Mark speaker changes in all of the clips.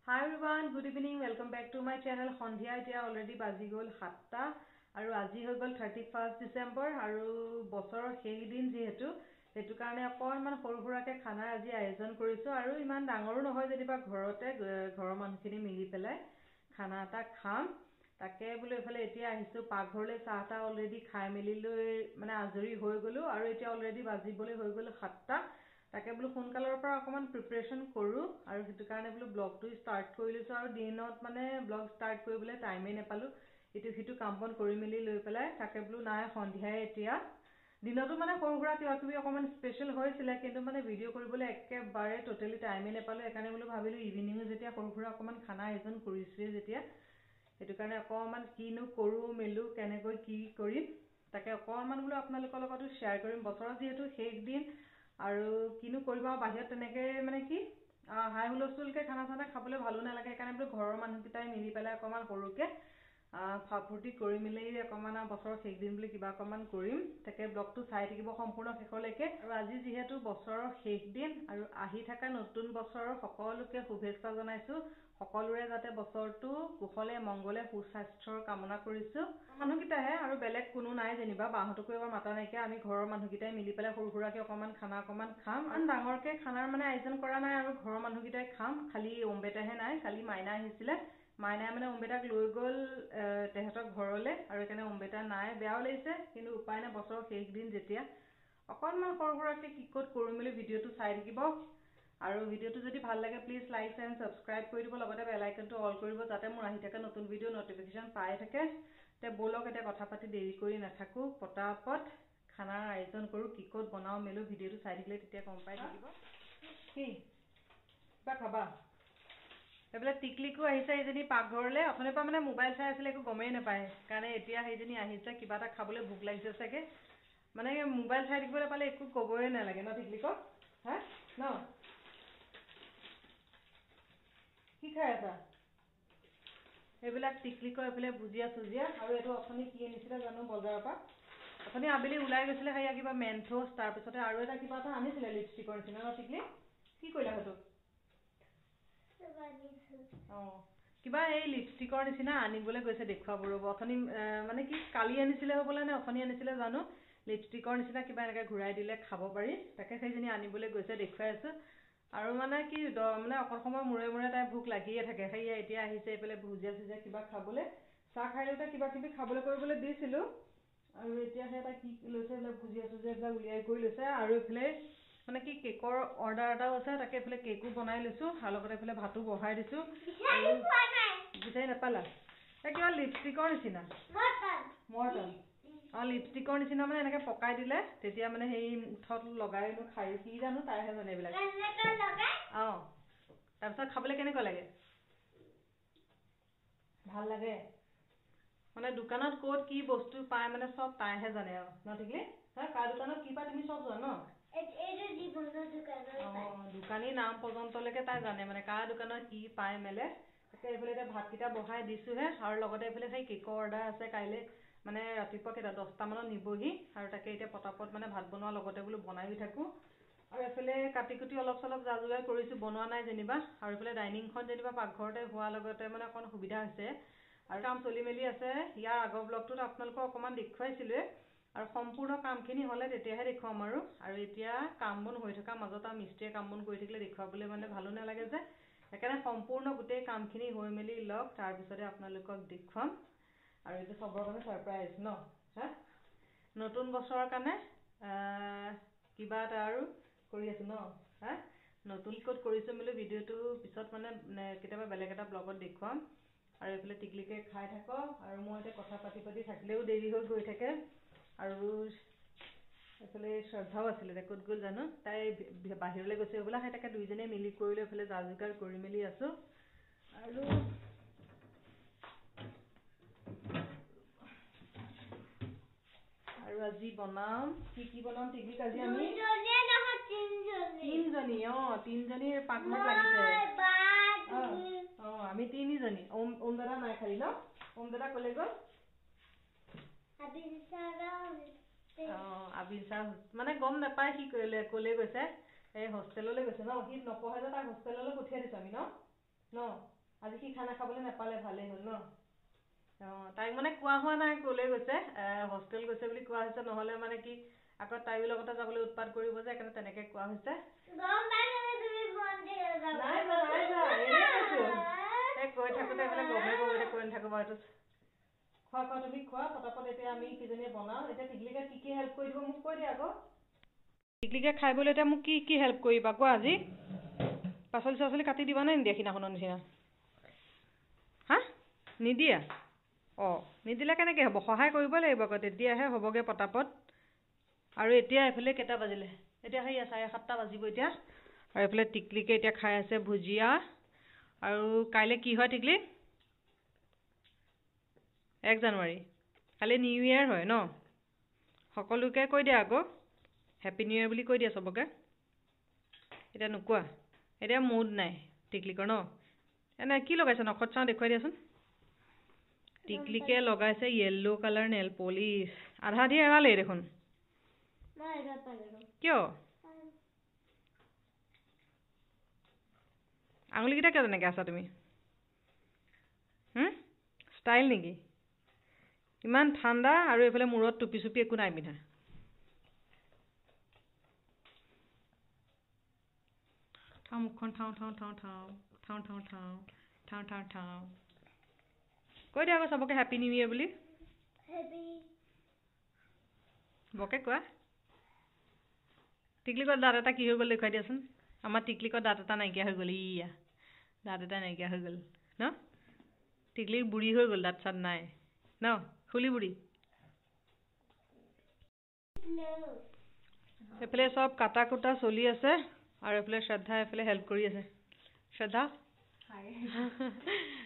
Speaker 1: Hi everyone, good evening. Welcome back to my channel. Sandhya etia already baji gol 7টা আৰু আজি হৈ গল 31st December আৰু বছৰৰ সেই দিন যেহেতু হেতু কাৰণে অকনমান সৰুসুৰাকে খানা আজি আয়োজন কৰিছো আৰু ইমান ডাঙৰো নহয় যেনিবা ঘৰতে ঘৰৰ মানুহখিনি মিলি পেলাই খানা এটা খাম তাকে বোলে এফালে এতিয়া আহিছো পাকঘৰলে চাহটা অলৰেডি খাই মেলি লৈ মানে আজৰি হৈ গলো আৰু এতিয়া অলৰেডি বাজিবলৈ হৈ গল 7টা তাকে বোলো সোনকালৰ পৰা অকমান প্ৰিপাৰেচন কৰো আৰু হেতু কাৰণে বোলো ব্লগটো ষ্টাৰ্ট কৰি লৈছো আৰু দিনত মানে ব্লগ ষ্টাৰ্ট কৰিবলৈ টাইমে নেপালো ইটো হিটো কামবন কৰি মেলি লৈ পেলাই তাকে বোলো নাই সন্ধিয়াই এতিয়া দিনতো মানে সৰুসুৰা কিবা কিবি অকমান স্পেশাল হৈছিলে কিন্তু মানে ভিডিও কৰিবলৈ একেবাৰে টোটালি টাইমে নেপালো একাৰণে বোলো ভাবিলো ইভিনিং যেতিয়া সৰুসুৰা অকমান খানা আয়োজন কৰিছোৱে যেতিয়া হেতু কাৰণে অকমান কিনো কৰো মেলো কেনেকৈ কি কৰিম তাকে অকমান বোলো আপোনালোকৰ লগতো শেয়াৰ কৰিম বছৰৰ যেহেতু শেষ দিন আৰু কিনো কৰিবা বাহিৰত তেনেকে মানে কি হাই হুলস্থুলকে খানা চানা খাবলৈ ভালো নালাগে কাৰণে বোলো ঘৰৰ মানুহকিটাই মিলি পেলাই অকমান সৰুকে ফাফুৰ্তি কৰি মিলি অকমান বছৰৰ শেষ দিন বুলি কিবা অকমান কৰিম তাকে ব্লগটো চাই থাকিব সম্পূৰ্ণ শেষলৈকে আৰু আজি যেহেতু বছৰৰ শেষ দিন আৰু আহি থকা নতুন বছৰৰ সকলোকে শুভেচ্ছা জনাইছো সকলোৰে যাতে বছৰটো কুশলে মংগলে সুস্বাস্থ্যৰ কামনা কৰিছো মানুহকিটাহে আৰু বেলেগ কোনো নাই যেনিবা বাহতকো এবাৰ মাতা নাইকিয়া আমি ঘৰৰ মানুহকিটাই মিলি পেলাই সৰুসুৰাকে অকমান খানা অকমান খাম আৰু ডাঙৰকে খানাৰ মানে আয়োজন কৰা নাই আৰু ঘৰৰ মানুহকিটাই খাম খালি অম্বেটাহে নাই কালি মাইনা আহিছিলে মাইনাই মানে অম্বেটাক লৈ গ'ল তেহেতৰ ঘৰলে আৰু একাৰণে অম্বেটা নাই বেয়াও লাগিছে কিন্তু উপায় নাই বছৰৰ শেষ দিন যেতিয়া অকনমান সৰুসুৰাকে কি কত কৰি মেলি ভিডিওটো চাই থাকিব আৰু ভিডিওটো যদি ভাল লাগে প্লিজ লাইক এণ্ড সাবস্ক্ৰাইব কৰি দিব লগতে বেল আইকনটো অল কৰিব যাতে মোৰ আহি থকা নতুন ভিডিও নটিফিকেশন পাই থাকে তে বলক এটা কথা পাতি দেৰি কৰি নাথাকো পটাপট খানাৰ আয়োজন কৰো কি কত বনাও মেলো ভিডিওটো চাই থাকিলে তেতিয়া গম পাই থাকিব কি বা খাবা এবেলে টিকলিকো আহিছে এইজনী পাকঘৰলে অথনিৰ পৰা মানে মোবাইল চাই আছিল একো গমেই নাপায় কাৰণে এতিয়া সেইজনী আহিছে কিবা এটা খাবলৈ ভোক লাগিছে চাগে মানে মোবাইল চাই থাকিবলৈ পালে একো কবই নালাগে ন টিকলিক হা ন কি খাই আছা এইবিলাক টিকলিকৰ এইফালে ভুজিয়া চুজিয়া আৰু এইটো অথনি কি আনিছিলে জানো বজাৰৰ পৰা অথনি আবেলি ওলাই গৈছিলে সেয়া কিবা মেন্থোছ তাৰপিছতে আৰু এটা কিবা এটা আনিছিলে লিপষ্টিকৰ নিচিনা ন টিকলি কি কৰিলা সেইটো কিবা এই লিপষ্টিকৰ নিচিনা আনিবলৈ গৈছে দেখুৱাব ৰব অথনি মানে কি কালি আনিছিলে হ'বলা নে অথনি আনিছিলে জানো লিপষ্টিকৰ নিচিনা কিবা এনেকে ঘূৰাই দিলে খাব পাৰি তাকে সেইজনী আনিবলৈ গৈছে দেখুৱাই আছো আৰু মানে কি মানে অকল সময় মূৰে মূৰে তাই ভোক লাগিয়ে থাকে সেইয়া এতিয়া আহিছে এইফালে ভুজিয়া চুজিয়া কিবা খাবলৈ চাহ খাই লওঁতে কিবা কিবি খাবলৈ কৰিবলৈ দিছিলো আৰু এতিয়া সেই তাই কি লৈছে এইবিলাক ভুজিয়া চুজিয়া এইবিলাক উলিয়াই কৰি লৈছে আৰু এইফালে মানে কি কেকৰ অৰ্ডাৰ এটাও আছে তাকে এইফালে কেকো বনাই লৈছো আৰু লগতে এইফালে ভাতো বহাই দিছো বিচাৰি নাপালা এই কিবা লিপষ্টিকৰ নিচিনা মৰ্টন লিপষ্টিকৰ নিচিনা মানে এনেকে পকাই দিলে তেতিয়া মানে সেই মুঠত লগাই খাই কি জানো তাইহে জানে এইবিলাক তাৰপিছত খাবলৈ কেনেকুৱা লাগে ভাল লাগে মানে দোকানত ক'ত কি বস্তু পায় মানে সব তাইহে জানে আৰু ন ঠিকলি কাৰ দোকানত কি পায় তুমি সব জানো দোকানী নাম পৰ্যন্তলৈকে তাই জানে মানে কাৰ দোকানত কি পায় মেলে তাকে এইফালে এতিয়া ভাতকেইটা বহাই দিছোহে আৰু লগতে এইফালে সেই কেকৰ অৰ্ডাৰ আছে কাইলৈ মানে ৰাতিপুৱা কেইটা 10টা মানত নিবহি আৰু তাকে এতিয়া পটাপট মানে ভাত বনোৱাৰ লগতে বোলো বনাই থাকো আৰু এইফালে কাটি কুটি অলপ চলপ যা-যোগাৰ কৰিছো বনোৱা নাই যেনিবা আৰু এইফালে ডাইনিংখন যেনিবা পাকঘৰতে হোৱাৰ লগতে মানে অকণ সুবিধা হৈছে আৰু কাম চলি মেলি আছে ইয়াৰ আগৰ ব্লগটোত আপোনালোকক অকণমান দেখুৱাইছিলোৱে আৰু সম্পূৰ্ণ কামখিনি হ'লে তেতিয়াহে দেখুৱাম আৰু এতিয়া কাম বন হৈ থকা মাজত আৰু মিস্ত্ৰীয়ে কাম বন কৰি থাকিলে দেখুৱাবলৈ মানে ভালো নালাগে যে সেইকাৰণে সম্পূৰ্ণ গোটেই কামখিনি হৈ মেলি লওক তাৰপিছতে আপোনালোকক দেখুৱাম আৰু এইটো সবৰ কাৰণে সাৰপ্ৰাইজ ন হা নতুন বছৰৰ কাৰণে কিবা এটা আৰু কৰি আছো ন হা নতুন ক'ত কৰিছো মেলি ভিডিওটো পিছত মানে কেতিয়াবা বেলেগ এটা ব্লগত দেখুৱাম আৰু এইফালে টিকলিকে খাই থাকক আৰু মই এতিয়া কথা পাতি থাকিলেও দেৰি হৈ গৈ থাকে আৰু এইফালে শ্ৰদ্ধাও আছিলে ক'ত গ'ল জানো তাই বাহিৰলৈ গৈছে হ'বলা সেই তাকে দুইজনে মিলি কৰিলে এইফালে যা-যোগাৰ কৰি মেলি আছো আৰু আজি বনাম কি বনাম টিকলিক আজি আমি তিনজনী পাকঘৰত লাগিছে আমি তিনিজনী ওম দাদা নাই খালি ন ওম দাদা কলে গ'ল আবিৰ ছাৰ মানে গম নাপায় সি কলে গৈছে এই হোষ্টেললৈ গৈছে ন সি নপঢ়ে যে তাক হোষ্টেললৈ পঠিয়াই দিছো আমি ন আজি কি খানা খাবলৈ নাপালে ভালেই হ'ল ন তাইক মানে কোৱা হোৱা নাই ক'লৈ গৈছে হোষ্টেল গৈছে বুলি কোৱা হৈছে নহ'লে মানে কি আকৌ তাইৰ লগতে যাবলৈ উৎপাত কৰিব যে সেইকাৰণে তেনেকৈ কোৱা হৈছে কৈ থাকোঁতে এইফালে গমেই গমতে কৈ নাথাকোঁ বাৰু খোৱা তুমি খোৱা পটাপট এতিয়া আমি কিজনীয়ে বনাওঁ এতিয়া টিকলিকে কি হেল্প কৰি দিব মোক কৈ দিয়া আকৌ টিকলিকে খাই বলে এতিয়া মোক কি হেল্প কৰিবা কোৱা আজি পাচলি চাচলি কাটি দিবা নে নিদিয়া সিদিনাখনৰ নিচিনা হা নিদিয়া অঁ নিদিলে কেনেকৈ হ'ব সহায় কৰিব লাগিব আকৌ তেতিয়াহে হ'বগৈ পটাপট আৰু এতিয়া এইফালে কেইটা বাজিলে এতিয়া সেই 7:30 বাজিব এতিয়া আৰু এইফালে টিকলিকে এতিয়া খাই আছে ভুজিয়া আৰু কাইলৈ কি হয় টিকলি 1 জানুৱাৰী কালি নিউ ইয়েৰ হয় ন সকলোকে কৈ দিয়া আকৌ হেপ্পী নিউ ইয়েৰ বুলি কৈ দিয়া চবকে এতিয়া নোকোৱা এতিয়া মুড নাই টিকলিকৰ ন এনে কি লগাইছে নখত চাওঁ দেখুৱাই দিয়াচোন টিকলিকে লগাইছে য়েল্ল' কালাৰ নেল পলিচ আধা দি এৰালেই দেখোন কিয় আঙুলিকেইটা কিয় তেনেকৈ আছা তুমি ষ্টাইল নেকি ইমান ঠাণ্ডা আৰু এইফালে মূৰত টুপি চুপি একো নাই পিন্ধা ঠাওঁ মুখখন ঠাওঁ কৈ দিয়া আকৌ চবকে হেপ্পী নিউ ইয়েৰ বুলি বকে কোৱা টিকলিকৰ দাঁত এটা কি হৈ গ'ল দেখুৱাই দিয়াচোন আমাৰ টিকলিকৰ দাঁত এটা নাইকিয়া হৈ গ'ল ইয়া দাঁত এটা নাইকিয়া হৈ গ'ল ন টিকলিৰ বুঢ়ী হৈ গ'ল দাঁত চাত নাই ন খুলি বুঢ়ী এইফালে চব কাটা কুটা চলি আছে আৰু এইফালে শ্ৰদ্ধা এইফালে হেল্প কৰি আছে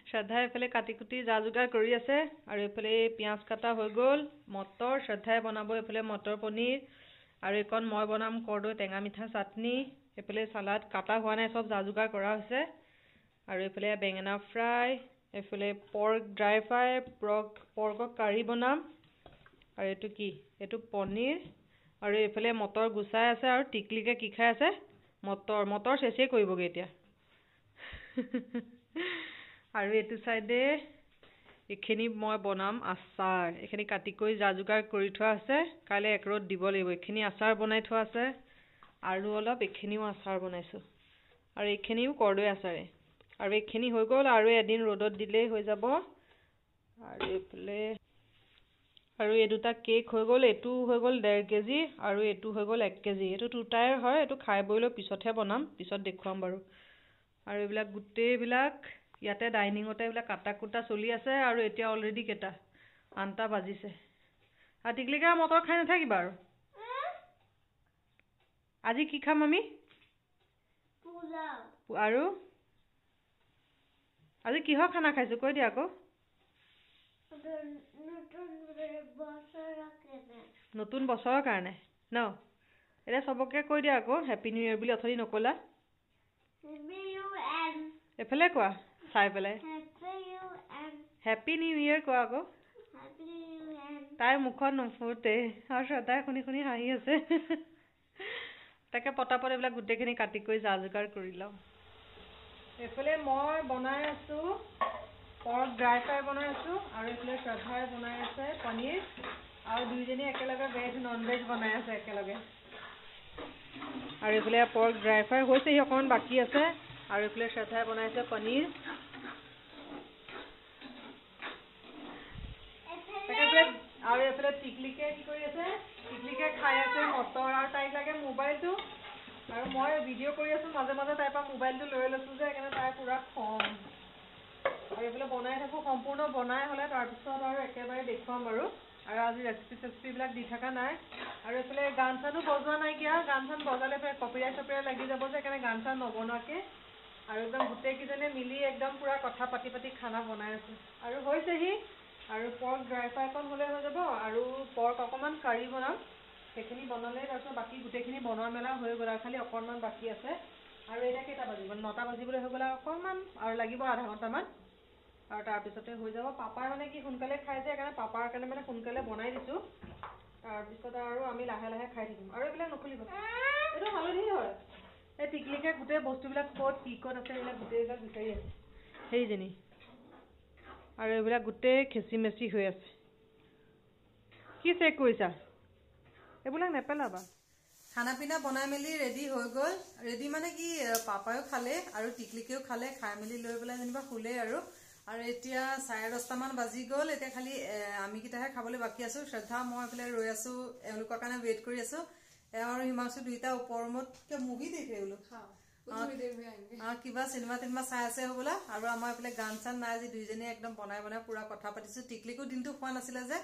Speaker 1: শ্ৰদ্ধা এইফালে কাটি কুটি যা যোগাৰ কৰি আছে আৰু এইফালে পিঁয়াজ কাটা হৈ গ'ল মটৰ শ্ৰদ্ধাই বনাব এইফালে মটৰ পনীৰ আৰু এইকণ মই বনাম কৰ্দৈ টেঙা মিঠা চাটনি এইফালে চালাড কাটা হোৱা নাই চব যা যোগাৰ কৰা হৈছে আৰু এইফালে বেঙেনা ফ্ৰাই এইফালে পৰ্ক ড্ৰাই ফ্ৰাই পৰ্কৰ কাৰী বনাম আৰু এইটো কি এইটো পনীৰ আৰু এইফালে মটৰ গুচাই আছে আৰু টিকলিকে কি খাই আছে মটৰ চেচেই কৰিবগৈ এতিয়া আৰু এইটো চাইডে এইখিনি মই বনাম আচাৰ এইখিনি কাটি কৰি যা যোগাৰ কৰি থোৱা আছে কাইলৈ একৰত দিব লাগিব এইখিনি আচাৰ বনাই থোৱা আছে আৰু অলপ এইখিনিও আচাৰ বনাইছোঁ আৰু এইখিনিও কৰ্দৈ আচাৰে আৰু এইখিনি হৈ গ'ল আৰু এদিন ৰ'দত দিলেই হৈ যাব আৰু এইফালে আৰু এই দুটা কেক হৈ গ'ল এইটো হৈ গ'ল 1.5 কেজি আৰু এইটো হৈ গ'ল 1 কেজি এইটো দুটাই হয় এইটো খাই বৈ লৈ পিছতহে বনাম পিছত দেখুৱাম বাৰু আৰু এইবিলাক গোটেইবিলাক ইয়াতে ডাইনিঙতে এইবিলাক কাটা কুটা চলি আছে আৰু এতিয়া অলৰেডি কেইটা 8টা বাজিছে আৰু টিকলিকা মটৰ খাই নাথাকিবা আৰু আজি কি খাম আমি আৰু আজি কিহৰ খানা খাইছোঁ কৈ দিয়া আকৌ নতুন বছৰৰ কাৰণে ন এতিয়া চবকে কৈ দিয়া আকৌ হেপ্পী নিউ ইয়েৰ বুলি অথনি নক'লা এইফালে কোৱা চাই পেলাই হেপ্পী নিউ ইয়েৰ কোৱা আকৌ তাইৰ মুখত নুফুটে আৰু শ্ৰদ্ধাই শুনি শুনি হাঁহি আছে তাকে পটাপট এইবিলাক গোটেইখিনি কাটি কৰি যা যোগাৰ কৰি লওঁ এইফালে মই বনাই আছোঁ পৰ্ক ড্ৰাই ফ্ৰাই বনাই আছোঁ আৰু এইফালে শ্ৰদ্ধাই বনাই আছে পনীৰ আৰু দুইজনী একেলগে ভেজ নন ভেজ বনাই আছে একেলগে আৰু এইফালে পৰ্ক ড্ৰাই ফ্ৰাই হৈছেহি অকণমান বাকী আছে আৰু এইফালে শ্ৰদ্ধাই বনাইছে পনীৰ আৰু এইফালে টিকলিকে কি কৰি আছে টিকলিকে খাই আছে মটৰ আৰু তাইক লাগে মোবাইলটো আৰু মই ভিডিঅ' কৰি আছোঁ মাজে মাজে তাইৰ পৰা মোবাইলটো লৈ লৈছোঁ যে সেইকাৰণে তাই পূৰা খং আৰু এইফালে বনাই থাকোঁ সম্পূৰ্ণ বনাই হ'লে তাৰপিছত আৰু একেবাৰে দেখুৱাম বাৰু আৰু আজি ৰেচিপিবিলাক দি থকা নাই আৰু এইফালে গান চানো বজোৱা নাইকিয়া গান চান বজালে কপিৰাইট চপিৰাইট লাগি যাব যে সেইকাৰণে গান চান নবনোৱাকৈ আৰু একদম গোটেইকেইজনে মিলি একদম পূৰা কথা পাতি পাতি খানা বনাই আছোঁ আৰু হৈছেহি আৰু পৰ্ক ড্ৰাই ফ্ৰাইকণ হ'লে হৈ যাব আৰু পৰ্ক অকণমান কাৰী বনাম সেইখিনি বনালে তাৰপিছত বাকী গোটেইখিনি বনোৱা মেলা হৈ গ'ল আৰু খালি অকণমান বাকী আছে আৰু এতিয়া কেইটা বাজিব 9টা বাজিবলৈ হৈ গ'লে অকণমান আৰু লাগিব আধা ঘণ্টামান আৰু তাৰপিছতে হৈ যাব পাপাই মানে কি সোনকালে খাই যে সেইকাৰণে পাপাৰ কাৰণে মানে সোনকালে বনাই দিছোঁ তাৰপিছত আৰু আমি লাহে লাহে খাই থাকিম আৰু এইবিলাক নুখুলিব এইটো হালধি হয় এই টিকলিকে গোটেই বস্তুবিলাক ক'ত কি ক'ত আছে এইবিলাক গোটেইবিলাক বিচাৰি আছে সেইজনী আৰু এইবিলাক গোটেই খেচি মেচি হৈ আছে কি চেক কৰিছা এইবিলাক নেপেলাবা খানা পিনা বনাই মেলি ৰেডি হৈ গ'ল ৰেডি মানে কি পাপায়ো খালে আৰু টিকলিকেও খালে খাই মেলি লৈ পেলাই যেনিবা শুলে আৰু এতিয়া 10:30 মান বাজি গ'ল এতিয়া খালি আমি কিটাহে খাবলৈ বাকি আছো শ্ৰদ্ধা মই এফালে ৰৈ আছো এওঁলোকৰ কাৰণে ৱেইট কৰি আছো আৰু হিমাংশু দুইটা ওপৰ ৰুমত মুভি দেখে এওঁলোক কিবা চিনেমা তিনেমা চাই আছে হ'বলা আৰু আমাৰ এফালে গান চান নাই আজি দুইজনীয়ে একদম বনাই বনাই পুৰা কথা পাতিছো টিকলিকো দিনটো খোৱা নাছিলে যে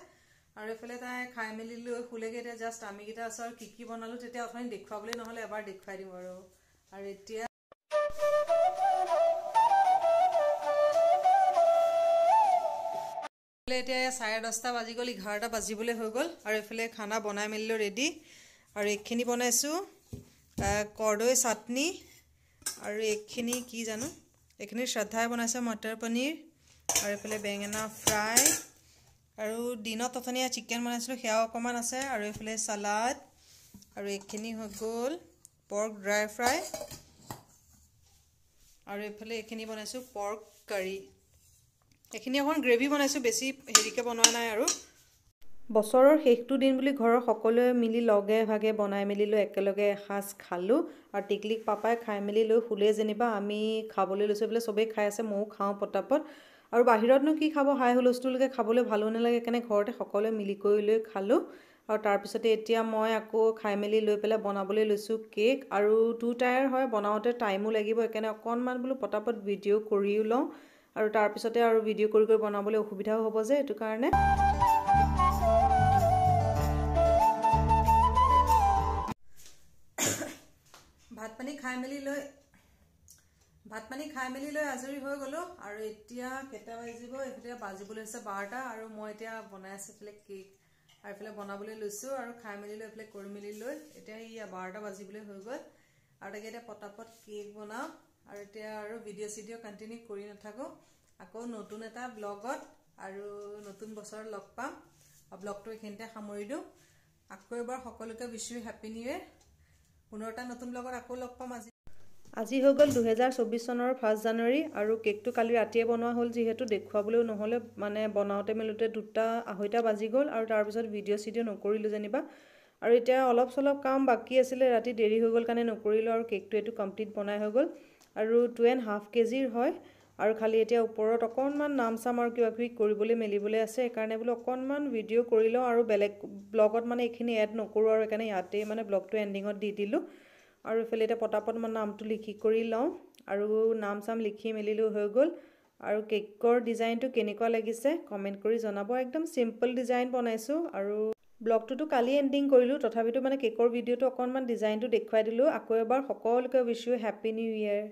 Speaker 1: আৰু এফালে তাই খাই মেলি লৈ শুলেগে এতিয়া জাষ্ট আমি কিটা আছো আৰু কি বনালো তেতিয়া অথনি দেখুৱাবলৈ নহলে এবাৰ দেখুৱাই দিম আৰু এতিয়া এতিয়া 10:30 বাজি গ'ল 11টা বাজিবলৈ হৈ গ'ল আৰু এফালে খানা বনাই মেলিলো ৰেডি আৰু এইখিনি বনাইছো কৰ্দৈ চাটনি আৰু এইখিনি কি জানো এইখিনি শ্ৰদ্ধাই বনাইছে মটৰ পনীৰ আৰু এফালে বেঙেনা ফ্ৰাই আৰু দিনত অথনিয়া চিকেন বনাইছিলো সেয়া অকমান আছে আৰু এফালে সালাড আৰু এইখিনি হৈ গ'ল পৰ্ক ড্ৰাই ফ্ৰাই আৰু এফালে এইখিনি বনাইছো পৰ্ক কাৰী এইখিনি এখন গ্ৰেভি বনাইছো বেছি হেৰিকে বনোৱা নাই আৰু বছৰৰ শেষটো দিন বুলি ঘৰৰ সকলোৱে মিলি লগে ভাগে বনাই মেলি লৈ একেলগে এসাজ খালো আৰু টিকলিক পাপাই খাই মেলি লৈ শুলে যেনিবা আমি খাবলৈ লৈছো বলে সবেই খাই আছে মও খাওঁ পটাপট আৰু বাহিৰতনো কি খাব হাই হুলস্থুলকে খাবলৈ ভালো নালাগে কেনে ঘৰতে সকলোৱে মিলি কৰি লৈ খালো আৰু তাৰ পিছতে এতিয়া মই আকৌ খাই মেলি লৈ পেলাই বনাবলৈ লৈছো কেক আৰু 2 টায়াৰ হয় বনাওতে টাইমো লাগিব একেনে অকনমান বলো পটাপট ভিডিও কৰিও লওঁ আৰু তাৰ পিছতে আৰু ভিডিও কৰি বনাবলৈ অসুবিধাও হ'ব যে এটো কাৰণে ভাত পানী খাই মেলি লৈ আজৰি হৈ গলো আৰু এতিয়া কেটা বাজিব এতিয়া বাজিবলৈ আছে 12টা আৰু মই এতিয়া বনাই আছো ফলে কেক আৰু ফলে বনাবলৈ লৈছো আৰু খাই মেলি লৈ ফলে কৰি মেলি লৈ এতিয়া ই 12টা বাজিবলৈ হৈ গ'ল আৰু তাকে এতিয়া পটাপট কেক বনাও আৰু এতিয়া আৰু ভিডিও কন্টিনিউ কৰি নাথাকো আকৌ নতুন এটা ব্লগত আৰু নতুন বছৰ লগ পাম ব্লগটো এখিনতে সামৰি দিও আকৌ এবাৰ সকলোকে wish you happy new year পুনৰটা নতুন ব্লগত আকৌ লগ পাম আজি হৈ গ'ল 2024 চনৰ 1 জানুৱাৰী আৰু কেকটো কালি ৰাতিয়ে বনোৱা হ'ল যিহেতু দেখুৱাবলৈ নহলে মানে বনাওতে মেলোতে 2:30 বাজি গ'ল আৰু তাৰ পিছত ভিডিও নকৰিলো যেনিবা আৰু এতিয়া অলপ সলপ কাম বাকি আছিল ৰাতি দেৰি হৈ গ'ল কাৰণে নকৰিলো আৰু কেকটো এটো কমপ্লিট বনাই হৈ গ'ল আৰু 2.5 কেজিৰ হয় আৰু খালি এতিয়া ওপৰত অকনমান নাম চাম আৰু কিবা কিবি কৰিবলৈ মেলিবলৈ আছে কাৰণে বলো অকনমান ভিডিও কৰিলো আৰু বেলেগ ব্লগত মানে এখিনি এড নকৰো আৰু কাৰণে ইয়াতে মানে ব্লগটো এন্ডিংত দি দিলো আৰু ফেলে এটা পটাপট মান নামটো লিখি কৰি লওঁ আৰু নাম চাম লিখি মেলিলো হৈ গ'ল আৰু কেকৰ ডিজাইনটো কেনেকুৱা লাগিছে কমেন্ট কৰি জনাব একদম সিম্পল ডিজাইন বনাইছো আৰু ব্লগটো কালি এন্ডিং কৰিলো তথাপিতো মানে কেকৰ ভিডিওটো অকনমান ডিজাইনটো দেখুৱাই দিলো আকৌ এবাৰ সকলোকে wish you happy new year